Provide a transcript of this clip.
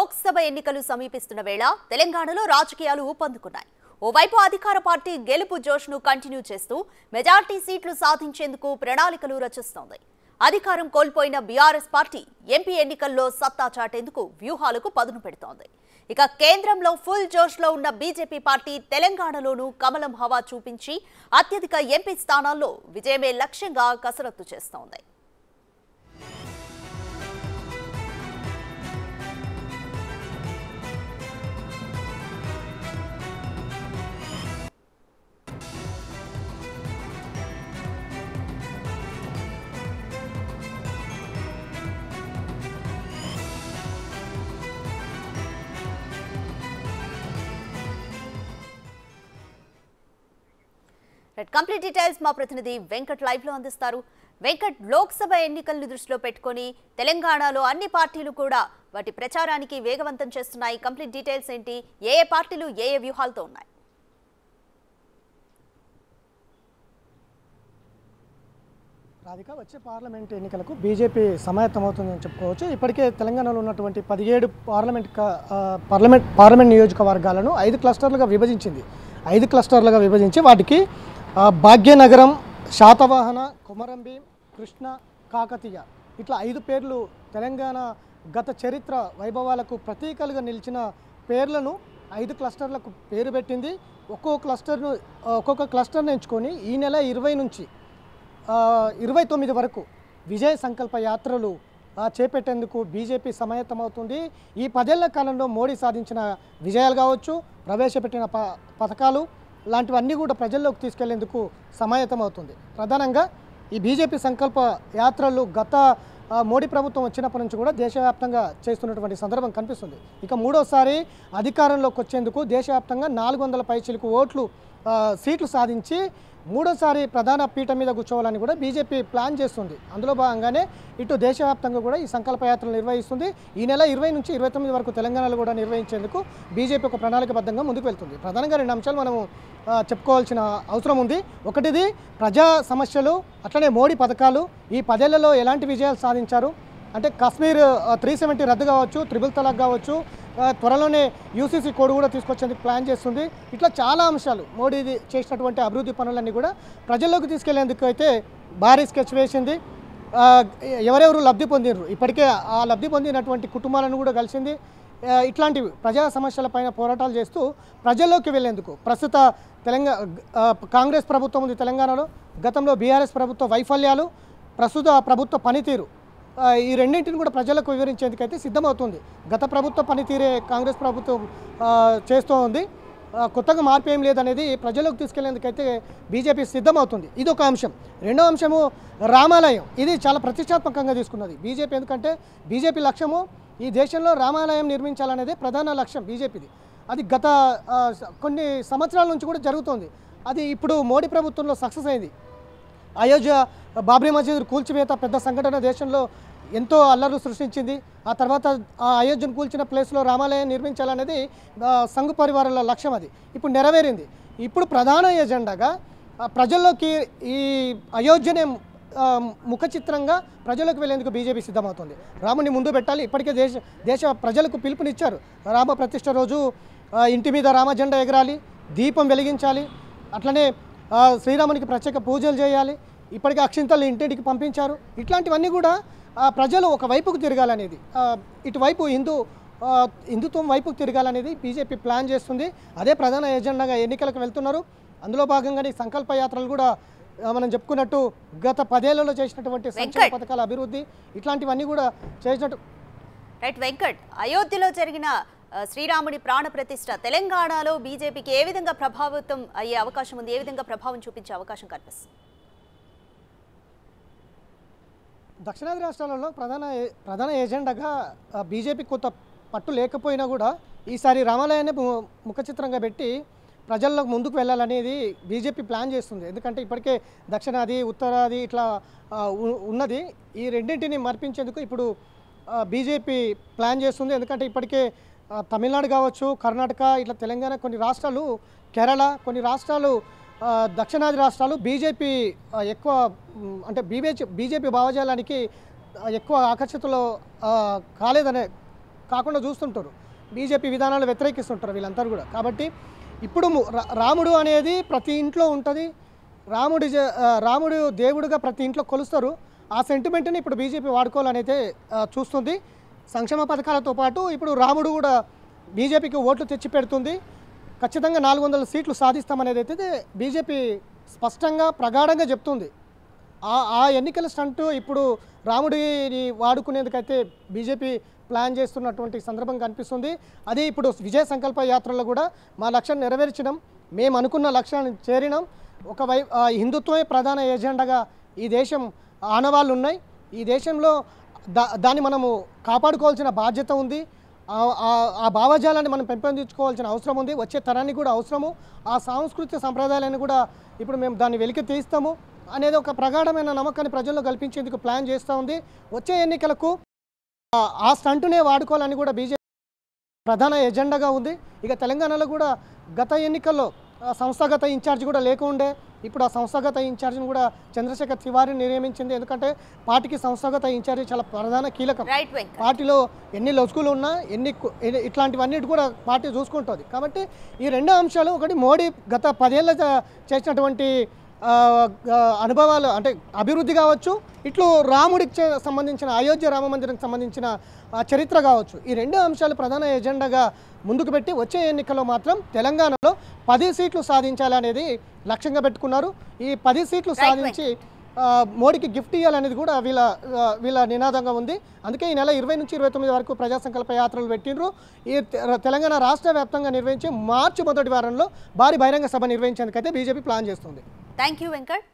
లోక్సభ ఎన్నికలు సమీపిస్తున్న వేళ తెలంగాణలో రాజకీయాలు ఊపందుకున్నాయి. ఓవైపు అధికార పార్టీ గెలుపు జోష్ను కంటిన్యూ చేస్తూ మెజార్టీ సీట్లు సాధించేందుకు ప్రణాళికలు రచిస్తోంది. అధికారం కోల్పోయిన బీఆర్ఎస్ పార్టీ ఎంపీ ఎన్నికల్లో సత్తా చాటేందుకు వ్యూహాలకు పదును పెడుతోంది. ఇక కేంద్రంలో ఫుల్ జోష్లో ఉన్న బీజేపీ పార్టీ తెలంగాణలోనూ కమలం హవా చూపించి అత్యధిక ఎంపీ స్థానాల్లో విజయమే లక్ష్యంగా కసరత్తు చేస్తోంది. కంప్లీట్ డీటెయిల్స్ మా ప్రతినిధి వెంకట్ లైవ్ లో అందిస్తారు. వెంకట్, లోక్సభ ఎన్నికలను దృష్టిలో పెట్టుకొని తెలంగాణలో అన్ని పార్టీలు కూడా వాటి ప్రచారానికి వేగవంతం చేస్తున్నాయి. కంప్లీట్ డీటెయిల్స్ ఏంటి? ఏ పార్టీలు ఏ వ్యూహాలతో ఉన్నాయి? రాధిక, వచ్చే పార్లమెంట్ ఎన్నికలకు బీజేపీ సమాయత్తమవుతుందని చెప్పుకోవచ్చు. ఇప్పటికే తెలంగాణలో ఉన్నటువంటి 17 పార్లమెంట్ నియోజకవర్గాలను 5 క్లస్టర్లుగా విభజించింది. 5 క్లస్టర్లుగా విభజించి వాటికి భాగ్యనగరం, శాతవాహన, కొమరంభీం, కృష్ణ, కాకతీయ ఇట్లా 5 పేర్లు తెలంగాణ గత చరిత్ర వైభవాలకు ప్రతీకలుగా నిలిచిన పేర్లను 5 క్లస్టర్లకు పేరు పెట్టింది. ఒక్కొక్క క్లస్టర్ను ఎంచుకొని ఈ నెల 20 నుంచి 29 వరకు విజయ సంకల్ప యాత్రలు చేపట్టేందుకు బీజేపీ సమాయత్తమవుతుంది. ఈ 10 ఏళ్ల కాలంలో మోడీ సాధించిన విజయాలు కావచ్చు, ప్రవేశపెట్టిన పథకాలు లాంటివన్నీ కూడా ప్రజల్లోకి తీసుకెళ్లేందుకు సమాయత్తమవుతుంది. ప్రధానంగా ఈ బీజేపీ సంకల్ప యాత్రలు గత మోడీ ప్రభుత్వం వచ్చినప్పటి నుంచి కూడా దేశవ్యాప్తంగా చేస్తున్నటువంటి సందర్భం కనిపిస్తుంది. ఇక మూడోసారి అధికారంలోకి వచ్చేందుకు దేశవ్యాప్తంగా 400 పైచిలకు సీట్లు సాధించి మూడోసారి ప్రధాన పీఠ మీద కూర్చోవాలని కూడా బీజేపీ ప్లాన్ చేస్తుంది. అందులో భాగంగానే ఇటు దేశవ్యాప్తంగా కూడా ఈ సంకల్పయాత్రలు నిర్వహిస్తుంది. ఈ నెల 20 నుంచి 29 వరకు తెలంగాణలో కూడా నిర్వహించేందుకు బీజేపీ ఒక ప్రణాళికబద్ధంగా ముందుకు వెళ్తుంది. ప్రధానంగా 2 అంశాలు మనము చెప్పుకోవాల్సిన అవసరం ఉంది. ఒకటిది ప్రజా సమస్యలు, అట్లనే మోడీ పథకాలు. ఈ 10 ఏళ్లలో ఎలాంటి విజయాలు సాధించారు అంటే కాశ్మీర్ 370 రద్దు కావచ్చు, త్రిబుల్ తలాక్ కావచ్చు, త్వరలోనే యూసీసీ కోడ్ కూడా తీసుకొచ్చేందుకు ప్లాన్ చేస్తుంది. ఇట్లా చాలా అంశాలు మోడీ చేసినటువంటి అభివృద్ధి పనులన్నీ కూడా ప్రజల్లోకి తీసుకెళ్లేందుకు అయితే భారీ స్కెచ్ వేసింది. ఎవరెవరు లబ్ధి పొందినారు, ఇప్పటికే ఆ లబ్ధి పొందినటువంటి కుటుంబాలను కూడా కలిసింది. ఇట్లాంటివి ప్రజా సమస్యలపైన పోరాటాలు చేస్తూ ప్రజల్లోకి వెళ్లేందుకు ప్రస్తుత కాంగ్రెస్ ప్రభుత్వం ఉంది తెలంగాణలో. గతంలో బీఆర్ఎస్ ప్రభుత్వ వైఫల్యాలు, ప్రస్తుత ప్రభుత్వ పనితీరు, ఈ రెండింటిని కూడా ప్రజలకు వివరించేందుకైతే సిద్ధమవుతుంది. గత ప్రభుత్వ పనితీరే కాంగ్రెస్ ప్రభుత్వం చేస్తూ ఉంది. కొత్తగా మార్పు ఏం లేదనేది ప్రజలకు తీసుకెళ్లేందుకైతే బీజేపీ సిద్ధమవుతుంది. ఇది ఒక అంశం. రెండో అంశము రామాలయం. ఇది చాలా ప్రతిష్టాత్మకంగా తీసుకున్నది బీజేపీ. ఎందుకంటే బీజేపీ లక్ష్యము ఈ దేశంలో రామాలయం నిర్మించాలనేదే ప్రధాన లక్ష్యం బీజేపీది. అది గత కొన్ని సంవత్సరాల నుంచి కూడా జరుగుతోంది. అది ఇప్పుడు మోడీ ప్రభుత్వంలో సక్సెస్ అయింది. అయోధ్య బాబ్రీ మసీదు కూల్చివేత పెద్ద సంఘటన దేశంలో ఎంతో అల్లర్లు సృష్టించింది. ఆ తర్వాత ఆ అయోధ్యను కూల్చిన ప్లేస్లో రామాలయం నిర్మించాలనేది సంఘ్ పరివారాల లక్ష్యం. అది ఇప్పుడు నెరవేరింది. ఇప్పుడు ప్రధాన ఎజెండాగా ప్రజల్లోకి ఈ అయోధ్యనే ముఖ చిత్రంగా ప్రజలకు వెళ్ళేందుకు బీజేపీ సిద్ధమవుతుంది. రాముని ముందు పెట్టాలి. ఇప్పటికే దేశ ప్రజలకు పిలుపునిచ్చారు. రామ ప్రతిష్ఠ రోజు ఇంటి మీద రామ జెండా ఎగరాలి, దీపం వెలిగించాలి, అట్లనే శ్రీరామునికి ప్రత్యేక పూజలు చేయాలి. ఇప్పటికే అక్షింతలు ఇంటింటికి పంపించారు. ఇట్లాంటివన్నీ కూడా ప్రజలు ఒక వైపుకు తిరగాలనేది, ఇటువైపు హిందుత్వం వైపుకు తిరగాలనేది బీజేపీ ప్లాన్ చేస్తుంది. అదే ప్రధాన ఎజెండాగా ఎన్నికలకు వెళ్తున్నారు. అందులో భాగంగానే సంకల్ప యాత్రలు కూడా మనం చెప్పుకున్నట్టు గత 10 ఏళ్లలో చేసినటువంటి సంక్షేమ పథకాల అభివృద్ధి ఇట్లాంటివన్నీ కూడా చేసినట్టు. రైట్ వెంకట్, అయోధ్యలో జరిగిన శ్రీరాముడి ప్రాణ ప్రతిష్ఠ తెలంగాణలో బీజేపీకి ఏ విధంగా ప్రభావితం అయ్యే అవకాశం ఉంది? ఏ విధంగా ప్రభావం చూపించే అవకాశం కనిపిస్తుంది? దక్షిణాది రాష్ట్రాలలో ప్రధాన ఎజెండాగా బీజేపీ కొంత పట్టు లేకపోయినా కూడా ఈసారి రామాలయాన్ని ముఖ చిత్రంగా పెట్టి ప్రజల్లోకి ముందుకు వెళ్ళాలనేది బీజేపీ ప్లాన్ చేస్తుంది. ఎందుకంటే ఇప్పటికే దక్షిణాది, ఉత్తరాది ఇట్లా ఉన్నది. ఈ రెండింటిని మర్పించేందుకు ఇప్పుడు బీజేపీ ప్లాన్ చేస్తుంది. ఎందుకంటే ఇప్పటికే తమిళనాడు కావచ్చు, కర్ణాటక, ఇట్లా తెలంగాణ, కొన్ని రాష్ట్రాలు, కేరళ, కొన్ని రాష్ట్రాలు దక్షిణాది రాష్ట్రాలు బీజేపీ ఎక్కువ అంటే బీజేపీ భావజాలానికి ఎక్కువ ఆకర్షితులు కాలేదనే కాకుండా చూస్తుంటారు, బీజేపీ విధానాలు వ్యతిరేకిస్తుంటారు వీళ్ళందరూ కూడా. కాబట్టి ఇప్పుడు రాముడు అనేది ప్రతి ఇంట్లో ఉంటుంది, రాముడు దేవుడుగా ప్రతి ఇంట్లో కొలుస్తారు. ఆ సెంటిమెంట్ని ఇప్పుడు బీజేపీ వాడుకోవాలనైతే చూస్తుంది. సంక్షేమ పథకాలతో పాటు ఇప్పుడు రాముడు కూడా బీజేపీకి ఓట్లు తెచ్చి పెడుతుంది. ఖచ్చితంగా 400 సీట్లు సాధిస్తామనేది అయితే బీజేపీ స్పష్టంగా ప్రగాఢంగా చెప్తుంది. ఆ ఎన్నికల స్టంట్ ఇప్పుడు రాముడిని వాడుకునేందుకైతే బీజేపీ ప్లాన్ చేస్తున్నటువంటి సందర్భం కనిపిస్తుంది. అది ఇప్పుడు విజయ సంకల్ప యాత్రలో కూడా మా లక్ష్యాన్ని నెరవేర్చడం, మేము అనుకున్న లక్ష్యాన్ని చేరినాం. ఒకవైపు హిందుత్వమే ప్రధాన ఎజెండాగా ఈ దేశం ఆనవాళ్ళు ఉన్నాయి. ఈ దేశంలో దాన్ని మనము కాపాడుకోవాల్సిన బాధ్యత ఉంది. ఆ భావజాలాన్ని మనం పెంపొందించుకోవాల్సిన అవసరం ఉంది. వచ్చే తరానికి కూడా అవసరము. ఆ సాంస్కృతిక సంప్రదాయాలను కూడా ఇప్పుడు మేము దాన్ని వెలికి తీస్తాము అనేది ఒక ప్రగాఢమైన నమ్మకాన్ని ప్రజల్లో కల్పించేందుకు ప్లాన్ చేస్తూ ఉంది. వచ్చే ఎన్నికలకు ఆ స్టంటునే వాడుకోవాలని కూడా బీజేపీ ప్రధాన ఎజెండాగా ఉంది. ఇక తెలంగాణలో కూడా గత ఎన్నికల్లో సంస్థాగత ఇన్ఛార్జ్ కూడా లేకుండే, ఇప్పుడు ఆ సంస్థాగత ఇన్ఛార్జిని కూడా చంద్రశేఖర్ తివారీని నియమించింది. ఎందుకంటే పార్టీకి సంస్థాగత ఇన్ఛార్జి చాలా ప్రధాన కీలకం. పార్టీలో ఎన్ని లొసుగులు ఉన్నా ఇట్లాంటివన్నీ కూడా పార్టీ చూసుకుంటుంది. కాబట్టి ఈ రెండు అంశాలు, ఒకటి మోడీ గత 10 ఏళ్ళ చేసినటువంటి అనుభవాలు అంటే అభివృద్ధి కావచ్చు, ఇట్లు రాముడికి సంబంధించిన అయోధ్య రామ మందిరానికి సంబంధించిన చరిత్ర కావచ్చు, ఈ రెండు అంశాలు ప్రధాన ఎజెండాగా ముందుకు పెట్టి వచ్చే ఎన్నికల్లో మాత్రం తెలంగాణలో 10 సీట్లు సాధించాలనేది లక్ష్యంగా పెట్టుకున్నారు. ఈ 10 సీట్లు సాధించి మోడీకి గిఫ్ట్ ఇవ్వాలనేది కూడా వీళ్ళ నినాదంగా ఉంది. అందుకే ఈ నెల 20 నుంచి 29 వరకు ప్రజా సంకల్ప యాత్రలు పెట్టిండ్రు. ఈ తెలంగాణ రాష్ట్ర వ్యాప్తంగా నిర్వహించి మార్చి మొదటి వారంలో భారీ బహిరంగ సభ నిర్వహించేందుకైతే బీజేపీ ప్లాన్ చేస్తుంది. Thank you Venkat.